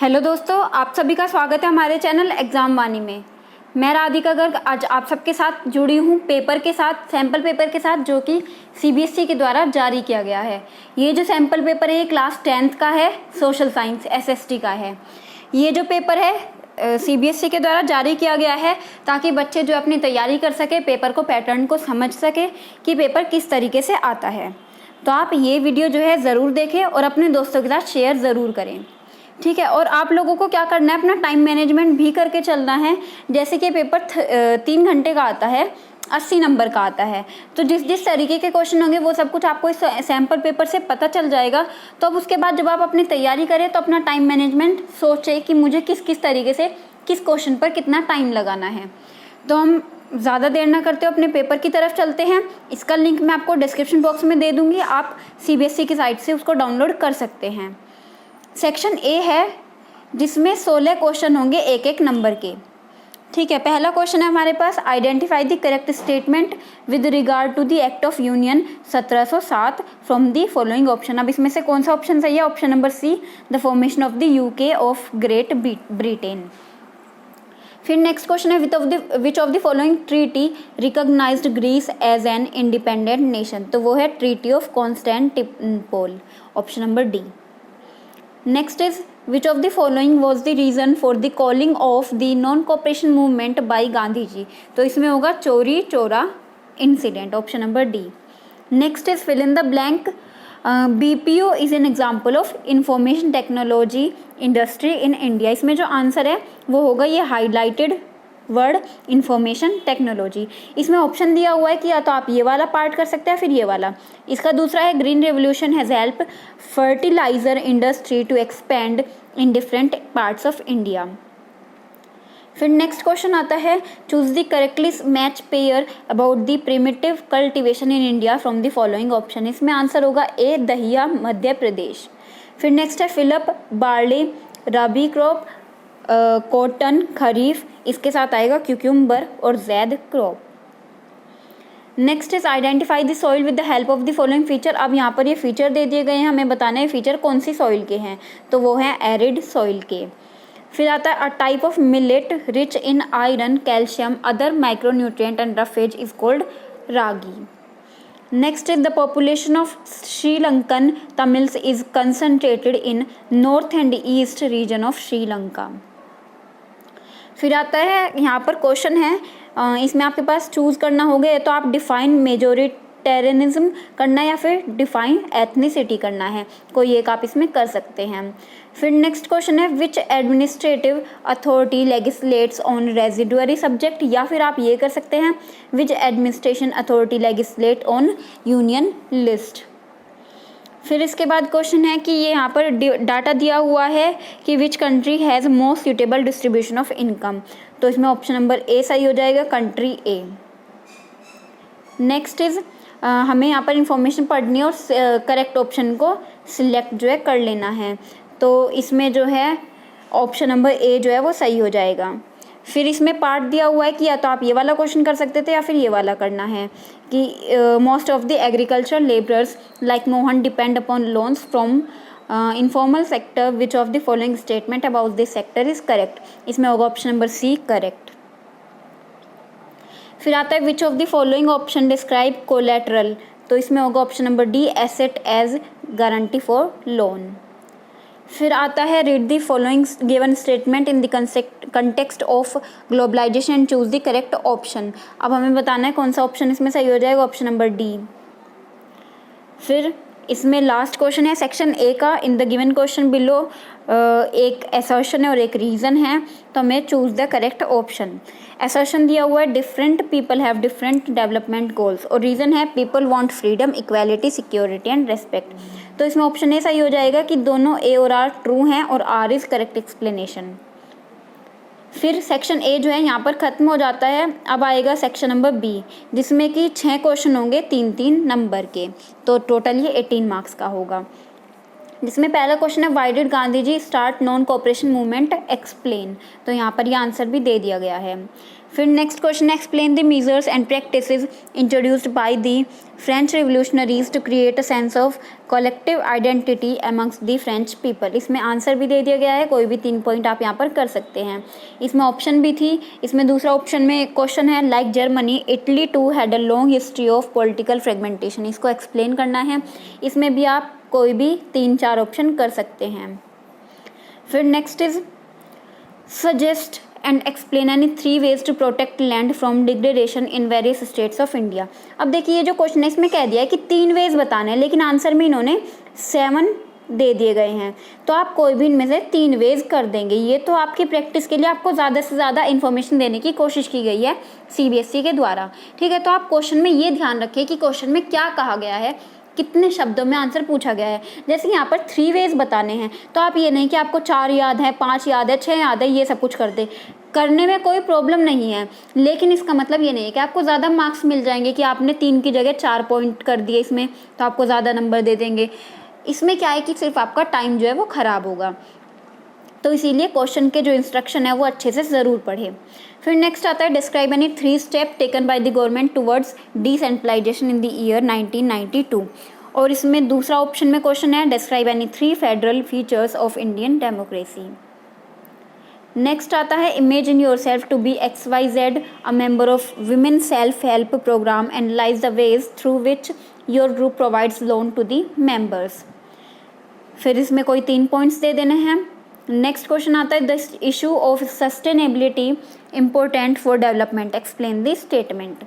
Hello दोस्तों, आप सभी का स्वागत है हमारे चैनल एग्जाम वाणी में। मैं राधिका गर्ग आज आप सबके साथ जुड़ी हूँ पेपर के साथ, सैम्पल पेपर के साथ, जो कि सीबीएसई के द्वारा जारी किया गया है। ये जो सैम्पल पेपर है ये क्लास 10th का है, सोशल साइंस एसएसटी का है। ये जो पेपर है सीबीएसई के द्वारा जारी किया गया है ताकि बच्चे जो अपनी तैयारी कर सके, पेपर को पैटर्न को समझ सके कि पेपर किस तरीके से आता है। तो आप ये वीडियो जो है ज़रूर देखें और अपने दोस्तों के साथ शेयर ज़रूर करें, ठीक है। और आप लोगों को क्या करना है, अपना टाइम मैनेजमेंट भी करके चलना है। जैसे कि पेपर 3 घंटे का आता है, 80 नंबर का आता है, तो जिस तरीके के क्वेश्चन होंगे वो सब कुछ आपको इस सैम्पल पेपर से पता चल जाएगा। तो अब उसके बाद जब आप अपनी तैयारी करें तो अपना टाइम मैनेजमेंट सोचें कि मुझे किस तरीके से किस क्वेश्चन पर कितना टाइम लगाना है। तो हम ज़्यादा देर ना करते हो अपने पेपर की तरफ चलते हैं। इसका लिंक मैं आपको डिस्क्रिप्शन बॉक्स में दे दूँगी, आप सीबीएसई की साइट से उसको डाउनलोड कर सकते हैं। सेक्शन ए है जिसमें 16 क्वेश्चन होंगे एक एक नंबर के, ठीक है। पहला क्वेश्चन है हमारे पास, identify the correct statement with regard to the act of union 1707 from the following option. अब इसमें से कौन सा ऑप्शन सही है? Option number C, the formation of the UK of Great Britain. फिर नेक्स्ट क्वेश्चन है, which of the following treaty recognised Greece as an independent nation. तो वो है treaty of Constantinople, option number D. Next is, which of the following was the reason for the calling of the non-cooperation movement by Gandhi ji. तो इसमें होगा Chauri Chaura incident, option number D. Next is fill in the blank, BPO is an example of information technology industry in India. इसमें जो answer है वो होगा ये highlighted word information technology. इसमें ऑप्शन दिया हुआ है कि या तो आप ये वाला पार्ट कर सकते हैं फिर ये वाला। इसका दूसरा है, green revolution has help fertiliser industry to expand in different parts of India. फिर नेक्स्ट क्वेश्चन आता है, choose the correctly match pair about the primitive cultivation in India from the following option. इसमें आंसर होगा A, Dahiya, Madhya Pradesh. फिर next है, fill up barley rabi crop, cotton kharif, इसके साथ आएगा क्यूक्यूम्बर और zaid crop. Next is identify the soil with the help of the following feature. अब यहाँ पर ये फीचर दे दिए गए हैं, हमें बताना है फीचर कौन सी सॉइल के हैं, तो वो है एरिड सॉइल के। फिर आता है, a type of millet rich in iron, calcium, other micronutrient and roughage is called ragi. Next is, the population of Sri Lankan Tamils is concentrated in north and east region of Sri Lanka। फिर आता है यहाँ पर question है, इसमें आपके पास choose करना होगा, तो आप डिफाइन मेजोरिटेरियनिज्म करना या फिर डिफाइन एथनिसिटी करना है, कोई एक आप इसमें कर सकते हैं। फिर नेक्स्ट क्वेश्चन है, which administrative authority legislates on residuary subject, या फिर आप ये कर सकते हैं, which administration authority legislate on union list. फिर इसके बाद क्वेश्चन है कि ये यहाँ पर डाटा दिया हुआ है कि which country has most suitable distribution of income. तो इसमें ऑप्शन नंबर ए सही हो जाएगा, कंट्री ए। नेक्स्ट इज, हमें यहाँ पर इंफॉर्मेशन पढ़नी है और करेक्ट ऑप्शन को सिलेक्ट जो है कर लेना है। तो इसमें जो है ऑप्शन नंबर ए जो है वो सही हो जाएगा। फिर इसमें पार्ट दिया हुआ है कि या तो आप ये वाला क्वेश्चन कर सकते थे या फिर ये वाला करना है कि most of the agriculture labourers like Mohan depend upon loans from informal sector, which of the following statement about this sector is correct. इसमें होगा ऑप्शन नंबर सी, करेक्ट। फिर आता है, which of the following option describe collateral. तो इसमें होगा option number D, asset as guarantee for loan. फिर आता है, read the following given statement in the context of globalisation and choose the correct option. अब हमें बताना है कौन सा ऑप्शन इसमें सही हो जाएगा, ऑप्शन नंबर डी। फिर इसमें लास्ट क्वेश्चन है सेक्शन ए का, in the given question below एक असर्शन है और एक रीज़न है, तो हमें choose the correct option. Assertion दिया हुआ है, different people have different development goals, और रीज़न है people want freedom, equality, security and respect. तो इसमें ऑप्शन ए सही हो जाएगा कि दोनों ए और आर ट्रू हैं और आर इज़ करेक्ट एक्सप्लेनेशन। फिर सेक्शन ए जो है यहाँ पर ख़त्म हो जाता है। अब आएगा सेक्शन नंबर बी, जिसमें कि 6 क्वेश्चन होंगे 3-3 नंबर के, तो टोटल ये 18 मार्क्स का होगा। जिसमें पहला क्वेश्चन है, why did Gandhi ji start non cooperation movement, explain. तो यहाँ पर ये आंसर भी दे दिया गया है। फिर नेक्स्ट क्वेश्चन है explain the measures and practices introduced by the French revolutionaries to create a sense of collective identity amongst the French people. इसमें आंसर भी दे दिया गया है, कोई भी 3 पॉइंट आप यहाँ पर कर सकते हैं। इसमें ऑप्शन भी थी, इसमें दूसरा ऑप्शन में क्वेश्चन है like Germany Italy to had a long history of political fragmentation, इसको एक्सप्लेन करना है। इसमें भी आप कोई भी 3-4 ऑप्शन कर सकते हैं। फिर next is suggest and explain any 3 ways to protect land from degradation in various states of India. अब देखिए ये जो क्वेश्चन है इसमें कह दिया है कि 3 ways बताने हैं, लेकिन आंसर में इन्होंने 7 दे दिए गए हैं, तो आप कोई भी इनमें से 3 ways कर देंगे। ये तो आपकी प्रैक्टिस के लिए आपको ज़्यादा से ज़्यादा इन्फॉर्मेशन देने की कोशिश की गई है CBSE के द्वारा, ठीक है। तो आप क्वेश्चन में ये ध्यान रखिए कि क्वेश्चन में क्या कहा गया है, कितने शब्दों में आंसर पूछा गया है। जैसे यहाँ पर 3 ways बताने हैं, तो आप ये नहीं कि आपको 4 याद है, 5 याद है, 6 याद है, ये सब कुछ कर दे। करने में कोई प्रॉब्लम नहीं है, लेकिन इसका मतलब ये नहीं है कि आपको ज़्यादा मार्क्स मिल जाएंगे कि आपने 3 की जगह 4 पॉइंट कर दिए इसमें, तो आपको ज़्यादा नंबर दे देंगे। इसमें क्या है कि सिर्फ आपका टाइम जो है वो ख़राब होगा, तो इसीलिए क्वेश्चन के जो इंस्ट्रक्शन है वो अच्छे से ज़रूर पढ़े। फिर नेक्स्ट आता है describe any 3 step taken by the government towards decentralisation in the year 1992, और इसमें दूसरा ऑप्शन में क्वेश्चन है describe any 3 federal features of Indian democracy. Next आता है imagine yourself to be XYZ a member of women self help programme, analyse the ways through which your group provides loan to the members. फिर इसमें कोई 3 points दे देने हैं। Next question आता है the issue of sustainability important for development, explain the statement.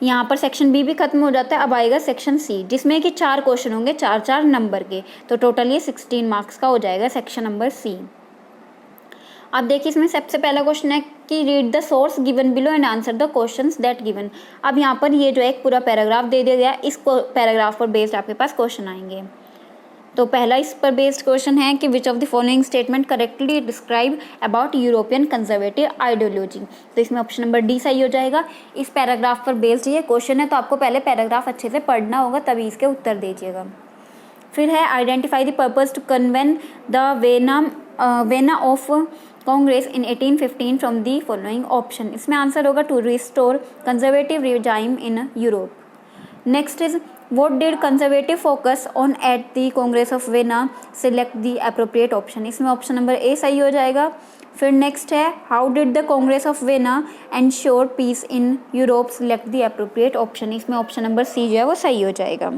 यहाँ पर section B भी खत्म हो जाता है, अब आएगा सेक्शन सी, जिसमें कि 4 क्वेश्चन होंगे 4-4 नंबर के, तो टोटल ये 16 मार्क्स का हो जाएगा सेक्शन नंबर सी। अब देखिए इसमें सबसे पहला क्वेश्चन है कि read the source given below and answer the questions that given. अब यहाँ पर ये जो एक पूरा पैराग्राफ दे दिया गया, इस पैराग्राफ पर बेस्ड आपके पास क्वेश्चन आएंगे। तो पहला इस पर बेस्ड क्वेश्चन है कि विच of the following statement correctly describe about European conservative ideology, तो इसमें ऑप्शन नंबर डी सही हो जाएगा। इस पैराग्राफ पर बेस्ड ये क्वेश्चन है, तो आपको पहले पैराग्राफ अच्छे से पढ़ना होगा, तभी इसके उत्तर दीजिएगा। फिर है identify the purpose to convene the Vienna of Congress in 1815 from the following option, इसमें आंसर होगा to restore conservative regime in Europe. Next is what did conservative focus on at the Congress of Vienna, select the appropriate option, इसमें option number A सही हो जाएगा। फिर next है how did the Congress of Vienna ensure peace in Europe, select the appropriate option, इसमें option number सी जो है वो सही हो जाएगा।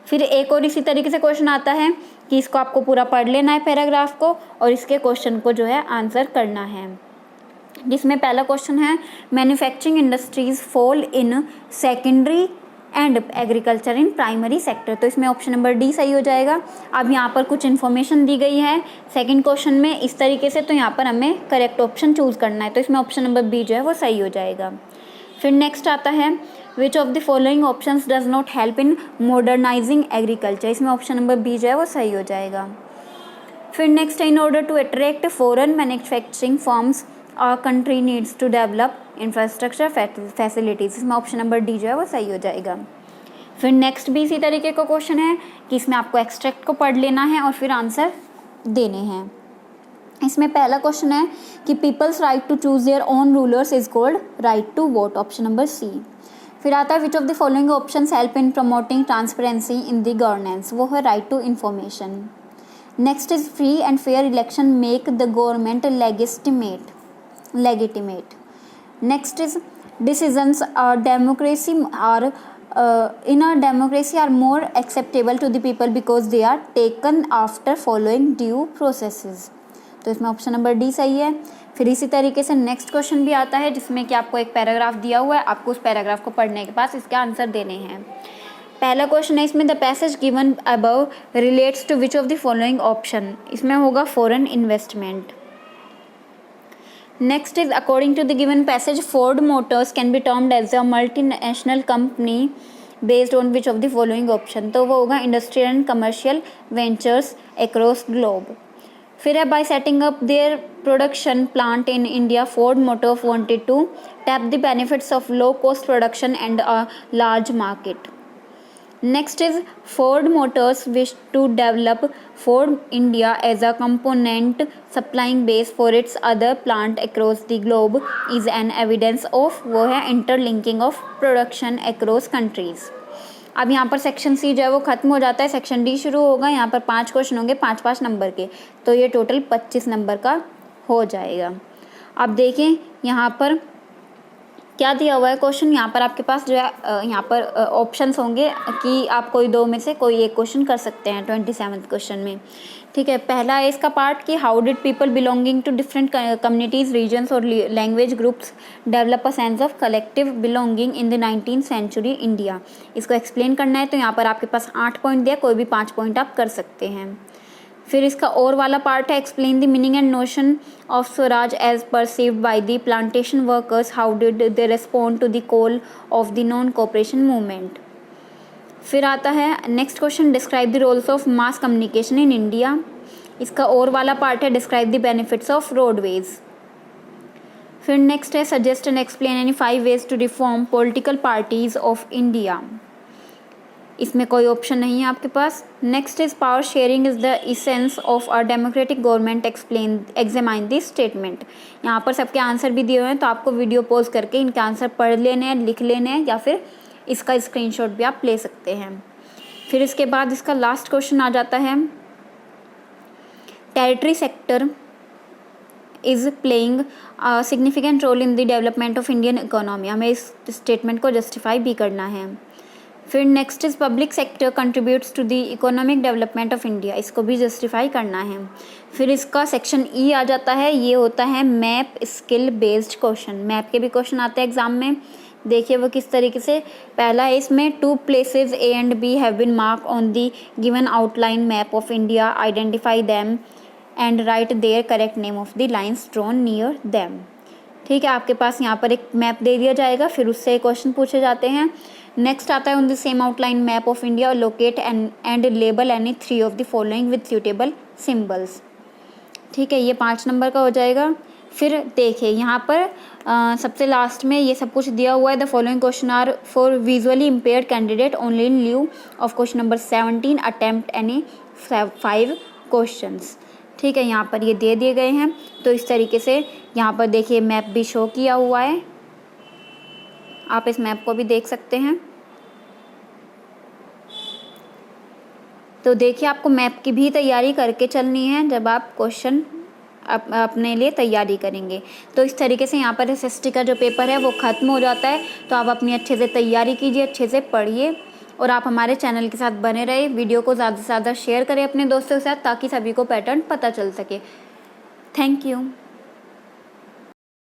फिर एक और इसी तरीके से क्वेश्चन आता है कि इसको आपको पूरा पढ़ लेना है पैराग्राफ को, और इसके क्वेश्चन को जो है आंसर करना है, जिसमें पहला क्वेश्चन है manufacturing industries fall in secondary and agriculture in primary sector, तो इसमें ऑप्शन नंबर डी सही हो जाएगा। अब यहाँ पर कुछ इन्फॉर्मेशन दी गई है सेकंड क्वेश्चन में इस तरीके से, तो यहाँ पर हमें करेक्ट ऑप्शन चूज करना है, तो इसमें ऑप्शन नंबर बी जो है वो सही हो जाएगा। फिर नेक्स्ट आता है which of the following options does not help in modernising agriculture, इसमें ऑप्शन नंबर बी जो है वो सही हो जाएगा। फिर next in order to attract foreign manufacturing firms our country needs to develop infrastructure facilities, इसमें ऑप्शन नंबर डी जो है वो सही हो जाएगा। फिर नेक्स्ट भी इसी तरीके का क्वेश्चन है कि इसमें आपको एक्सट्रैक्ट को पढ़ लेना है और फिर आंसर देने हैं। इसमें पहला क्वेश्चन है कि people's right to choose their own rulers is called right to vote, option number C. फिर आता है which of the following options help in promoting transparency in the governance, वो है right to information. Next is free and fair election make the government legitimate. Next is decisions in a democracy are more acceptable to the people because they are taken after following due processes, तो इसमें option number D सही है। फिर इसी तरीके से next question भी आता है जिसमें कि आपको एक पैराग्राफ दिया हुआ है, आपको उस पैराग्राफ को पढ़ने के बाद इसके आंसर देने हैं। पहला क्वेश्चन है इसमें the passage given above relates to which of the following option, इसमें होगा foreign investment. Next is according to the given passage Ford Motors can be termed as a multinational company based on which of the following option, तो वो होगा industrial and commercial ventures across globe. फिर है by setting up their production plant in India Ford Motor wanted to tap the benefits of low cost production and a large market. Next is Ford Motors wish to develop Ford India as a component supplying base for its other plant across the globe is an evidence of, वो है interlinking of production across countries. अब यहाँ पर section C जो है वो खत्म हो जाता है, सेक्शन डी शुरू होगा। यहाँ पर 5 क्वेश्चन होंगे 5-5 नंबर के, तो ये टोटल 25 नंबर का हो जाएगा। अब देखें यहाँ पर क्या दिया हुआ है क्वेश्चन। यहाँ पर आपके पास जो है यहाँ पर ऑप्शंस होंगे कि आप कोई 2 में से कोई एक क्वेश्चन कर सकते हैं 27th क्वेश्चन में। ठीक है, पहला है इसका पार्ट कि how did people belonging to different communities, regions और language groups develop a sense of collective belonging in the 19th century India. इसको एक्सप्लेन करना है, तो यहाँ पर आपके पास 8 पॉइंट दिया, कोई भी 5 पॉइंट आप कर सकते हैं। फिर इसका और वाला पार्ट है explain the meaning and notion of Swaraj as perceived by the plantation workers, how did they respond to the call of the non cooperation movement. फिर आता है next question describe the roles of mass communication in India. इसका और वाला part है describe the benefits of roadways. फिर next है suggest and explain any 5 ways to reform political parties of India. इसमें कोई ऑप्शन नहीं है आपके पास। Next is power sharing is the essence of a democratic government, explain examine this statement. यहाँ पर सबके आंसर भी दिए हुए हैं, तो आपको वीडियो पॉज करके इनके आंसर पढ़ लेने हैं, लिख लेने हैं, या फिर इसका स्क्रीनशॉट भी आप ले सकते हैं। फिर इसके बाद इसका लास्ट क्वेश्चन आ जाता है territory sector is playing significant role in the development of Indian economy. हमें इस स्टेटमेंट को जस्टिफाई भी करना है। फिर next is public sector contributes to the economic development of India, इसको भी जस्टिफाई करना है। फिर इसका सेक्शन ई आ जाता है, ये होता है map skill based question. Map के भी क्वेश्चन आते हैं एग्जाम में, देखिए वो किस तरीके से। पहला है इसमें 2 places A and B have been marked on the given outline map of India, identify them and write their correct name of the lines drawn near them। ठीक है, आपके पास यहाँ पर एक मैप दे दिया जाएगा, फिर उससे क्वेश्चन पूछे जाते हैं। नेक्स्ट आता है on the same outline map of India locate and label any 3 of the following with suitable symbols. ठीक है, ये 5 नंबर का हो जाएगा। फिर देखिए यहाँ पर सबसे लास्ट में ये सब कुछ दिया हुआ है। The following question are for visually impaired candidate only in lieu of question number 17 attempt any 5 questions. ठीक है, यहाँ पर ये दे दिए गए हैं, तो इस तरीके से यहाँ पर देखिए मैप भी शो किया हुआ है, आप इस मैप को भी देख सकते हैं। तो देखिए आपको मैप की भी तैयारी करके चलनी है जब आप क्वेश्चन अपने लिए तैयारी करेंगे। तो इस तरीके से यहाँ पर एसएसटी का जो पेपर है वो ख़त्म हो जाता है। तो आप अपनी अच्छे से तैयारी कीजिए, अच्छे से पढ़िए और आप हमारे चैनल के साथ बने रहे। वीडियो को ज़्यादा से ज़्यादा शेयर करें अपने दोस्तों के साथ ताकि सभी को पैटर्न पता चल सके। Thank you.